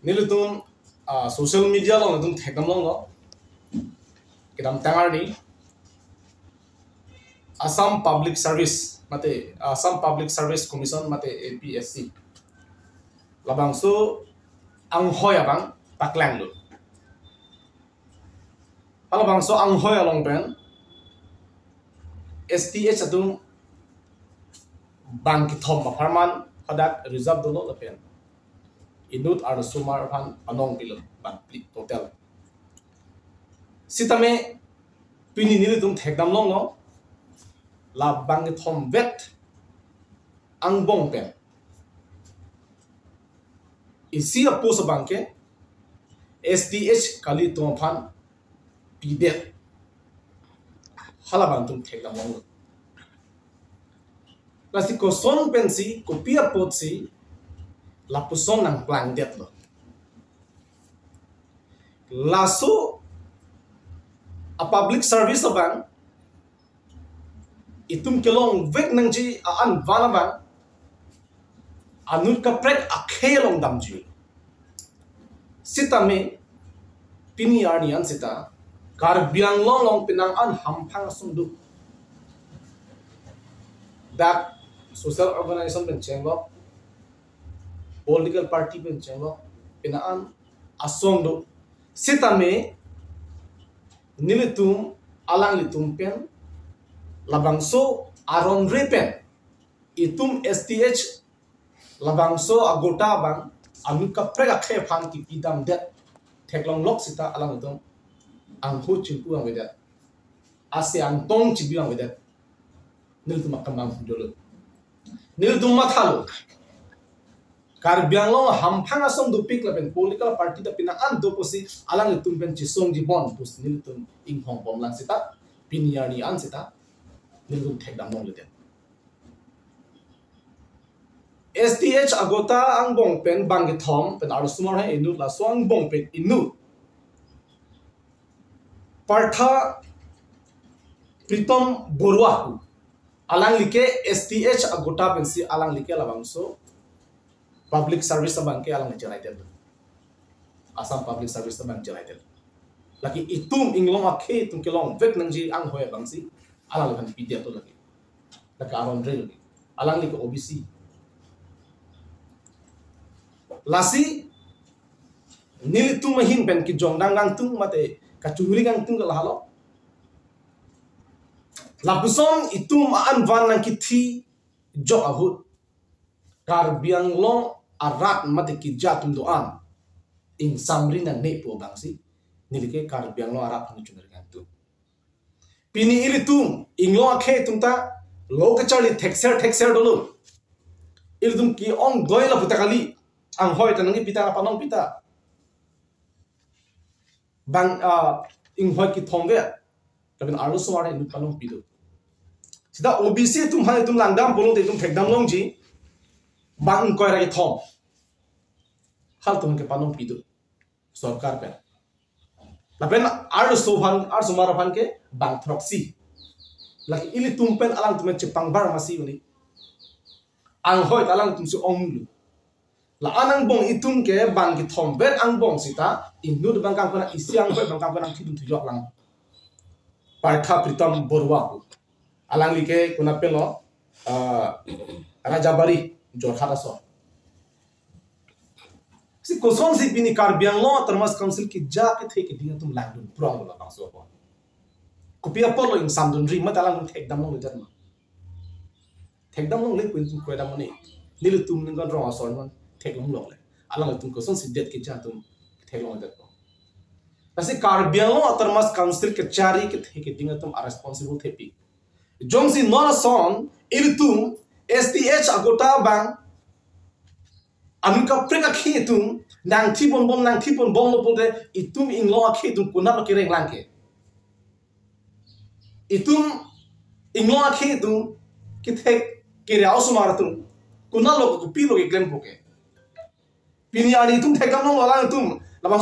Nilutum social media long tum thekam long lo kidam tangar ni Assam Public Service mate Assam Public Service Commission mate APSC labang so ang hoya bang paklang lo halabang so ang hoya long pen STH atum bang kithom farman hadak reserve dolo la pen inut ar sumar phan anong pilo ban plit total sitame pini nili tum thekdam long no la bang kithom vet ang bong pen isi apo sa bangke STH kali tum phan pidet halabang tum thekdam long Plastic ko son pensi ko pia potsi lapuson ng plan det lo laso a public service bang itum kelong vek nang ji an vana bang anut ka prek akhelong dam ji sitame pini arnian sita kar biang long pinang an hampang sundu that social organization ben chenglo political party ben chenglo pinaan asong do sitame nilitum alang litum pen labangso aron repen itum STH labangso agota bang anuka prega khe phan ki pidam det theklong lok sita alang itum ang hu chimpu ang wedat ase ang tong chibi ang wedat nilitum akamang jolo nilitum mathalo Karbiang long hampang asong dupik laben political party da pinaan do posi alang itum ben chisong jibon pus nilitum inghong pom lang sita piniani an sita nilitum thekdam long leten STH agota ang bong pen bangi thom pen aru sumar hai inu la so ang bong pen inu partha pritom borwa alang like STH agota pen si alang like labangso public service bang ke alang jerai del Assam public service bang jerai del lagi itum inglong akhe tum kelong vek nang ji ang hoya bang si alang lekan pidya to lagi aron rel alang lik OBC lasi nil tum mahin pen ki jongdang gang tum mate kachuri gang tum la halo lapusong itum an van nang ki thi jo ahut Karbiang long arat mati ki jatum doan ing samri na nepo bangsi nilike karbiang long arat nu chunar gantu pini ilitum ing lo akhe tumta lo kachali texer dolo ilitum ki ong goila putakali ang hoy tanangi pita panong pita bang ing hoy ki thongge tabin arlo sumare nu panong pido sida OBC tum hai tum langdam bolong te tum thekdam long ji bang koi rai thom hal tum ke panong pidu sarkar pe lapen ar sohan ar sumara phan ke bang proxy laki ili tum pen alang tum chepang bar masi uni ang hoi alang tum su ong la anang bong itum ke bang ki thom bet ang bong sita indu bang kang kona isyang hoi bang kang kona thidum thiyok lang partha pritam borwa alang like kuna pelo rajabari Jorhata so si kosong si pini Karbiang long termas council ki ja ke the ke dinga tum langdun prong la bang so ko kopia polo ing samdun ri matalang thekdam long lejar ma thekdam long le kuin tum koidam ni nilu tum ngan ro so man theklong long le alang tum kosong si det ke ja tum theklong det ko asi Karbiang long termas council ke chari ke the ke dinga tum are responsible thepi jong si non son ilitum STH agota bang anuka preka khitum nang thipon bom lo pode itum inglo khitum kunap ke reng langke itum inglo khitum kithek ke rao sumaratum kunalo ko pilo ke glem poke pini ani tum thekam lo la tum labang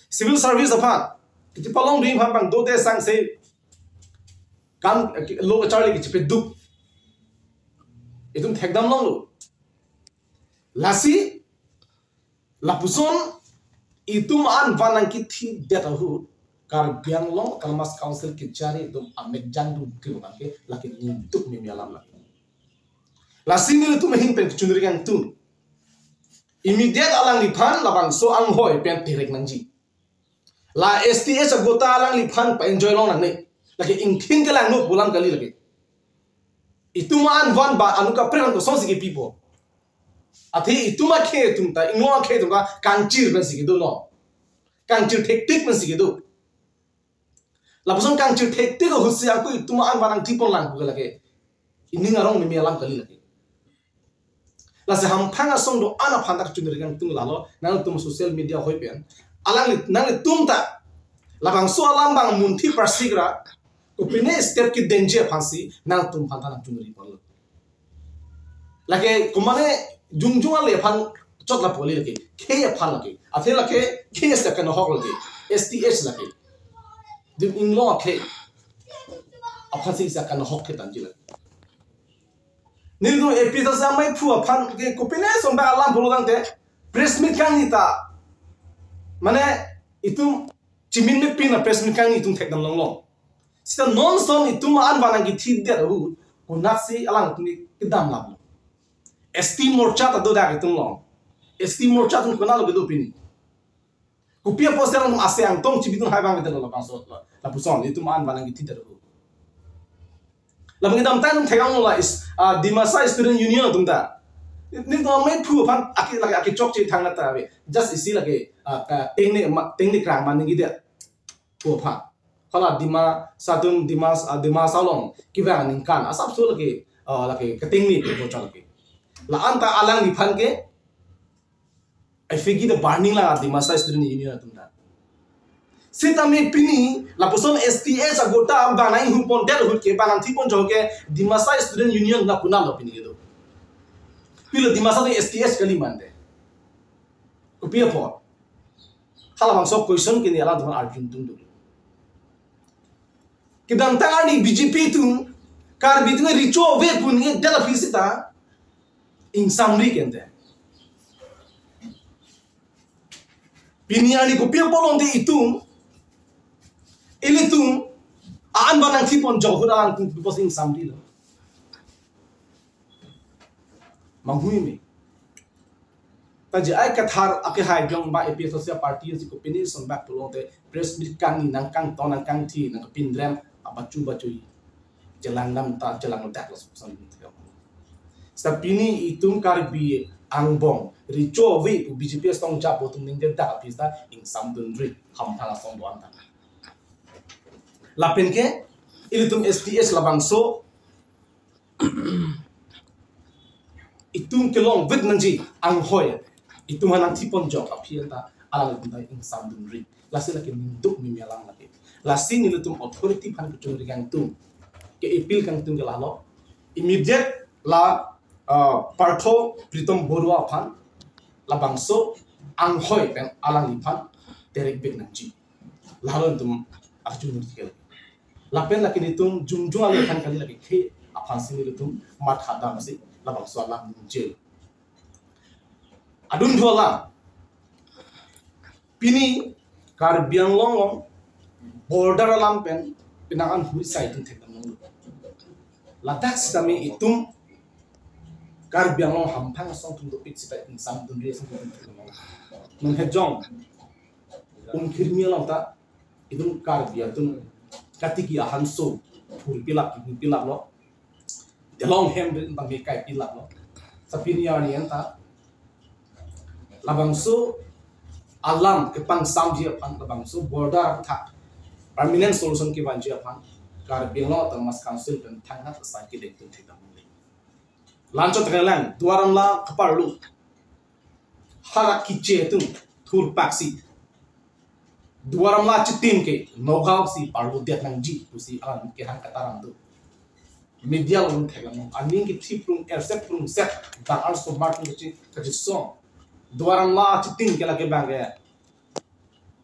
civil service apha kiti palong ring bang do de sang se kan lo charlie ki pe duk itum thekdam long lo lasi lapuson itum an vanang ki thi detahu kar biang long kalmas council ki jari dum amek jandu ki ke laki ni tuk mi alam la la sinil tum hin pen chunri kan tum immediate alang li phan labang so ang hoi pen tirek nangji la STS agota alang li phan pa enjoy long nang nei laki ing thin ka lang no bulan kali laki ituma an van ba anuka pren ko so sigi people athi ituma khe tumta ingwa khe tumka kangchir ben sigi do no kangchir thektik ben sigi do la person kangchir thektik ko husi aku ituma an banang tipon lang ko laki ining arong mi alam kali laki la se ham phanga song do ana phandak chunri kan tung lalo nang tum social media hoi pen alang li nang tumta labang so alam bang munthi persigra ko pine step ki danger phansi nang tum phanta nang chunri pol lake kumane jungjung ale phan chot la poli lake khe ya phan lake athe lake khe step kan hok lake STH lake dim inglo khe aphansi sa kan hok khe tanji lake nilu episode sa mai phu phan ke kopine som ba alam bologang te press meet kan ni ta mane itum chimin me pin press meet kan ni itum thek dam long long sita non son itum an banang ki thid de ru kunasi alang tumi kidam lam ST morcha ta do da itum long ST morcha tum kunal ge do pin kupia poster rum asyang tong chibitun hai bang de lo bang so la puson itum an banang ki thid de ru labang idam tan thegang la is dimasa student union tumta ni do mai phu phan aki chok chi thang na ta be just isi lage technique rang man ngi de phu pha khala dima sadum dima salong kiwa ning kan asap so lage ka technique ko chal ke la anta alang ni phan ke I figi the burning la dimasa student union tumta sitame pini la person STS agota banai hu pon del hu ke banan thi pon joke dimasa student union na kuna lo pini do pilo dimasa de STS kali mande upia po hala bang so question ke ni ala do arjun tum do kidam ta ni BJP tum kar bitne richo ve pun ni del fisita in samri kende pini ani ko pia polon de itum ilitum aan banang tipon jauh dalam posting samdi lo manghui me taji ai kathar ake hai jong ba AP social party si ko pini son back to te press meet kan ni nang kang ton nang kang thi nang pindram abachu bachui jalan nam ta jalan tak lo son sa pini itum kar bi angbong richo we BJP song ja botum ning de da pista in samdun ri ham thala song do anta lapen ke ilitum STS labang so itum kelong wit nanji ang hoy itum hanang tipon jok aphian ta ala tum in samdun ri lasila ke minduk mi melang lake lasin ilitum authority phan ku chung rigang tum ke appeal kang tum ke lalo immediate la partho pritom borua phan labang so ang hoy pen alang li phan derek bek nanji lalon tum arjun ke lapen laki nitum jungjung ale kan kali laki ke aphan sini nitum mat hada masi labang so la munjel adun thola pini kar biang long border alam pen pinakan hui sai tum thek dam ladak sami itum kar biang long hampang song tum do pit sita in sam dun re song tum thek dam nang hejong khirmi lam ta itum kar biang tum katiki ahan so phul pilak lo the long hem bang be kai pilak lo sapini ya ni anta labang so alam ke pang sam ji apang labang so border tha permanent solution ki ban ji apang kar belo tamas council kan thang na sa ki dek tu thidam le lancho thalang duaram la khapar lu hara ki che tu thur paksi duaram la chitim ke nogau si parlu det nang ji si alam ke hang kataram do media lun thegam aning ki thiprum accept prum set da also martin chi ka song duaram la chitim ke la ke bangge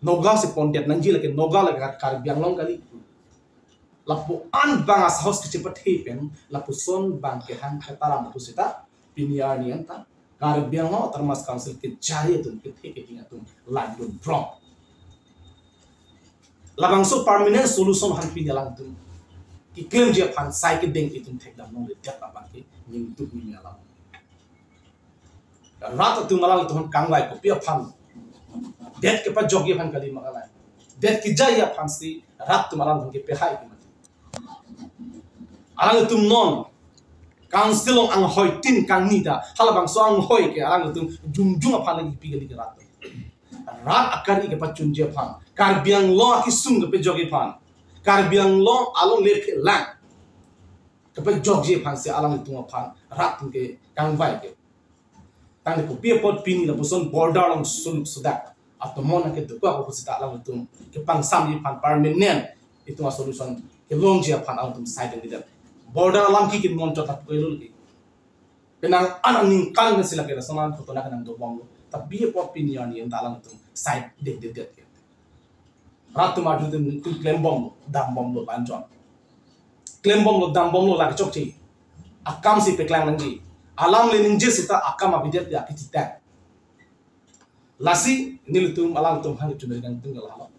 nogau si pondet nang ji la ke nogau la kar biang long kali lapu an bang as house ke chepat hepen lapu son bang ke hang kataram tu sita piniar ni anta Karbiang lo termas council ke jari tu ke thek ke tinga tu line tu drop. Labang so permanent solution han pi dalang tu. Ki claim je phan sai ke deng itun thek dam no le tek apa ke ning tu ni ala. Rat tu malal tu han kangwai ko pi phan. Det ke pa jogi phan kali magala. Det ki jaya phan si rat tu malal ke pe hai ke mat. Alang tu non council ong ang hoi tin kang ni da halabang so ang hoi ke alang tu jung apa lagi pi gali ke rat akari ke pa chunje phan Karbiang lo ki sung ke pe jogi phan Karbiang lo along le pe lang ke pe jogi phan se alang tu phan rat tu ke kang vai ke tang ko pi pot pini la boson border long sul sudak atau mona ke tu ko sita alang tu ke pang sam ni phan permanent itu solution ke long je phan alang tu side ni da border alam ki kin mon chota ko ilul ki penang anang ning kang na sila kira saman photo na kanang do bom tapi pot pini ani en dalang tu side dek ke ratu ma tu tu claim bom dam bom lo banjon claim bom lo dam bom lo la chok chi akam si pe klang ngi alam le ning je sita akam abidet ya kitita lasi nil tu alam tu hang tu dengan tinggal halo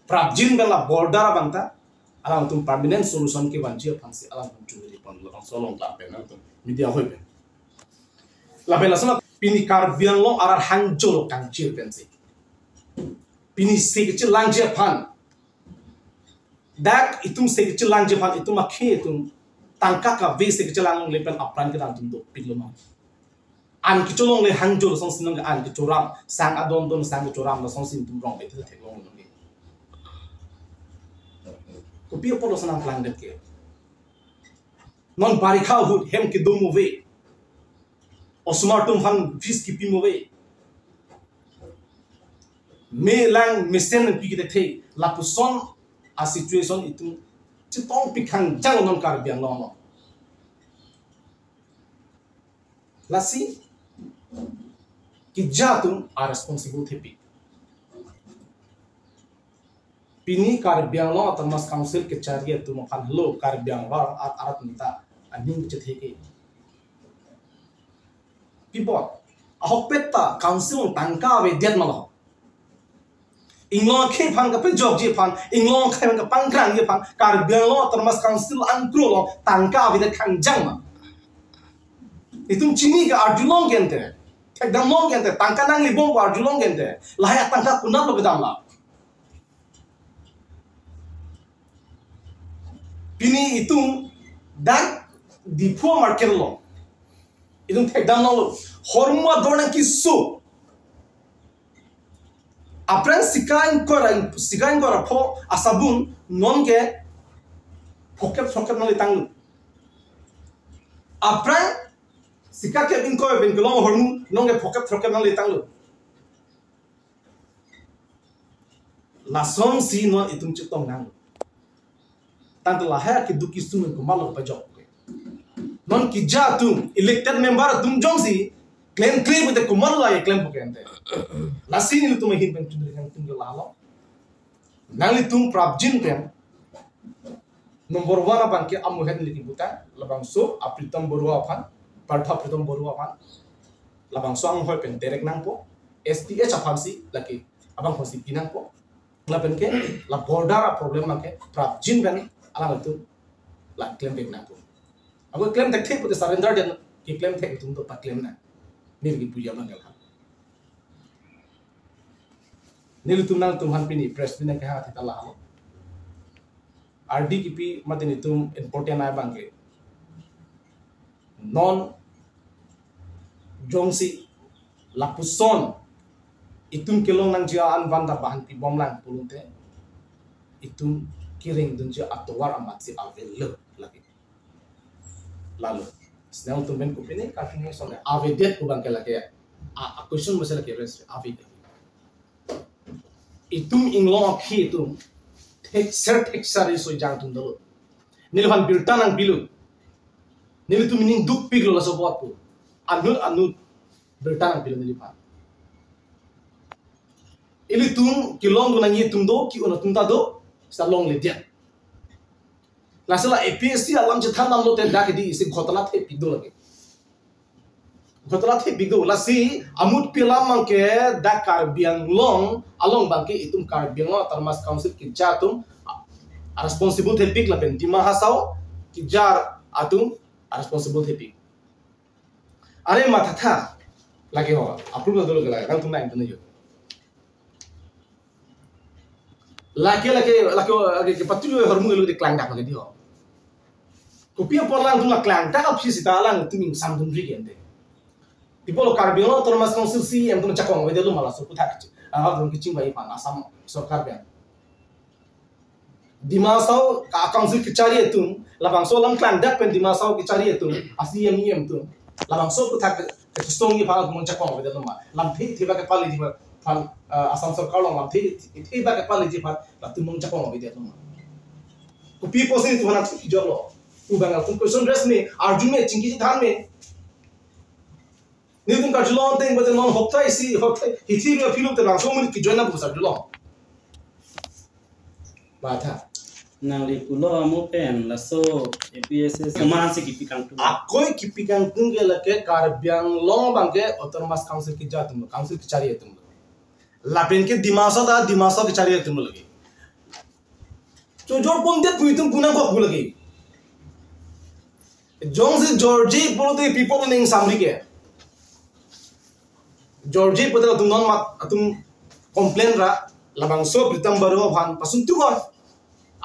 prabjin bela border bangta alam tu permanent solution ke banjir phansi alam tu juri pon lo solong la pe na tu media hoi pe la bela sana pini Karbiang lo arar hangjo lo kangchir pensi pini sekecil langje phan dak itum sekecil langje phan itum akhe itum tangka ka ve sekecil lang lepen apran ke tantum do pillo ma an kicholong le hangjo lo song sinong an kichoram sang adon don sang kichoram lo song sin tum rong be the long lo ni ko pia polo sanang lang det ke non barikha hud hem ki dum ve osmar tum han fish ki pi mo ve me lang mesen pi ki the la puson a situation itu chitong pikhang jang non Karbiang lo lasi ki jatum are responsible thepi pini Karbiang lo termas council ke chariya tu makan lo Karbiang war at arat nita aning che theke pibot ahopetta council tangka ve det malo inglong ke phan ka pe job je phan inglong khai ka pangkrang je phan Karbiang lo termas council angkro lo tangka ve det khang jang ma itum chini ka arjulong gente ekdam long gente tangka nang libong ko arjulong gente lahaya tangka kunat lo gedam la pini itum dan dipo market lo itum ekdam lo hormua dorang kisu apren sikain kora po asabun non ke poket na litang apren sikake bin ko ben glong hormu non ke poket na litang lu la song si non itum chitong nang tant la ha ki duki sumen ko malo pa jok non ki jatum elected member tum jongsi claim with the kumar la claim ko kente la sin lu tum hin pen tu dengan tung la lo nang tum prabjin pen number 1 apan ke amu hen li buta labang so apritam borua apan partha pritam borua apan labang so ang hoi pen direct nang po STH apan si laki abang hosi pinang po la pen ke la border problem ke prabjin pen ala tu la claim bek nang po ago claim tak thek put surrender den ki claim thek tum to pa claim na nilgi puja mangal ha nil tumnang tumhan pini press bina ka ha tala ha RD kipi matini tum important ay bangke non jongsi lapuson itum kilong nang jia an vanda bahan pi bomlang pulunte itum kiring dunja atwar amat si avel lagi lalu snell tum ben kupini kafini sone avedet ku bangke lagi a question masala ke res avedet itum inglong khi itum tek sari so jang tum do nilhan biltan ang bilu nil tum ning duk piglo la so bot pu anu biltan ang bilu nilipan ili tum kilong do nangi tum do ki ono tum ta do sa long le dia la sala APSC alam je than nam lo te da ke di se khotala the pigdo lage Gotala the big do lasi amut pilam mangke da Karbiang long along bangke itum Karbiang long Autonomous Council ki jatum responsible the big lapen Dima Hasau ki jar atum responsible the big are matatha lagi ho approve dulu gala kan tumna intene yo laki patu hormu gelo di klang dak lagi ho kopia porlang tumna klang dak apsi sitalang tuming samdum rigende people Karbiang long Autonomous Council si em tumna chakong wedelu mala so puthak ah dum kiching bai pan asam sarkar ben Dimasau council kicari itu, labang so lam klan dak pen Dimasau kicari itu, asli em tu, labang so putak kestongi pangal muncak kong beda lama, lam thi bagi pali jibat, pan asam sarkar long lam thi bagi pali jibat, latu muncak kong beda lama. Kupi posin tu hanak tu jolo, ubangal tu question dress me, arjun me cingki than me, ni tu karjulong teng beda non hoptai hithi me film te lang so mun ki join na busar julong. Mata. Nangli pulo amo pen laso APS saman se kipikang tu akoi kipikang tunge lake Karbiang long bangke Autonomous Council ki jatum council ki chari etum lapen ke Dimasa ki chari etum lagi jo jor ponde puitum puna ko bul lagi jong se Georgie polo te people ning samri ke Georgie podela tum non mat atum complain ra labang so pritam baru bhan pasun tu ko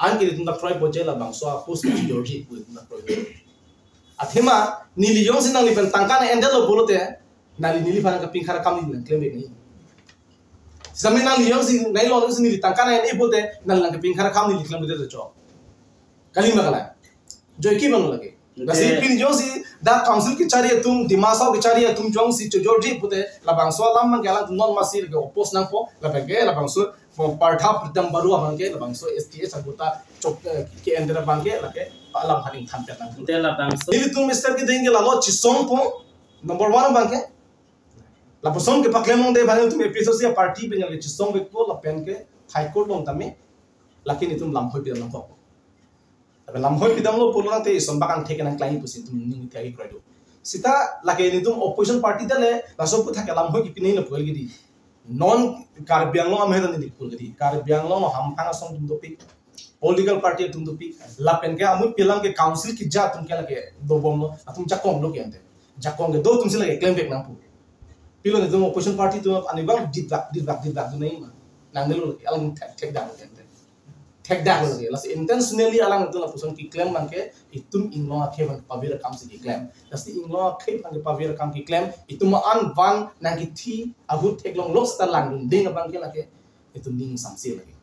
anke tunda troy bojela bangso post Georgie pu tunda troy athema nili yong sinang li pen tangkana endelo bolote nali nili phana ka pinkhara kam ni claim ni samena li yong sin nai lo sin nili tangkana en ebote nal lang ka pinkhara kam ni claim de cho kalima kala joy ki bang lage nasi pin yong si da council ki chari tum Dimasau ki chari tum jong si Georgie pute la bangso lam mang gala non masir ke opos nang po la bege la bangso partha pritam baru bangke bangso STS anggota chok ke endera bangke lake alam haning thampe nang tela bangso ini tum mister ke denge la lo chisong po number 1 bangke la person ke paklemong de bhane tum episode sia party pe ngale chisong be ko la pen ke high court long tame lakin itum lam hoi pe lam ko lam hoi pe dam lo pulang te sombakan theke nang klai pusin tum ning thai kraido sita lake ni tum opposition party dale la so pu thake lam hoi ki pinai na pol gi di non Karbiang long am hedan ni pul gi Karbiang long ham phanga song tum do pi political party tum do pi la pen ke amu pilam ke council ki ja tum ke lake do bom lo atum jakong lo ke ante jakong ke do tum se lake claim back nang pu pilo ni tum opposition party tum ani bang dit bak tu nei ma nang nelu alang tek da ke ante tek da lo ke las intentionally alang tu la puson ki claim mang ke itum inglo ke ban pavira kam se ki claim las inglo ke ban pavira kam ki claim itum an van nang ki thi agut tek long los ta lang ding bang ke lake itum ning samse lagi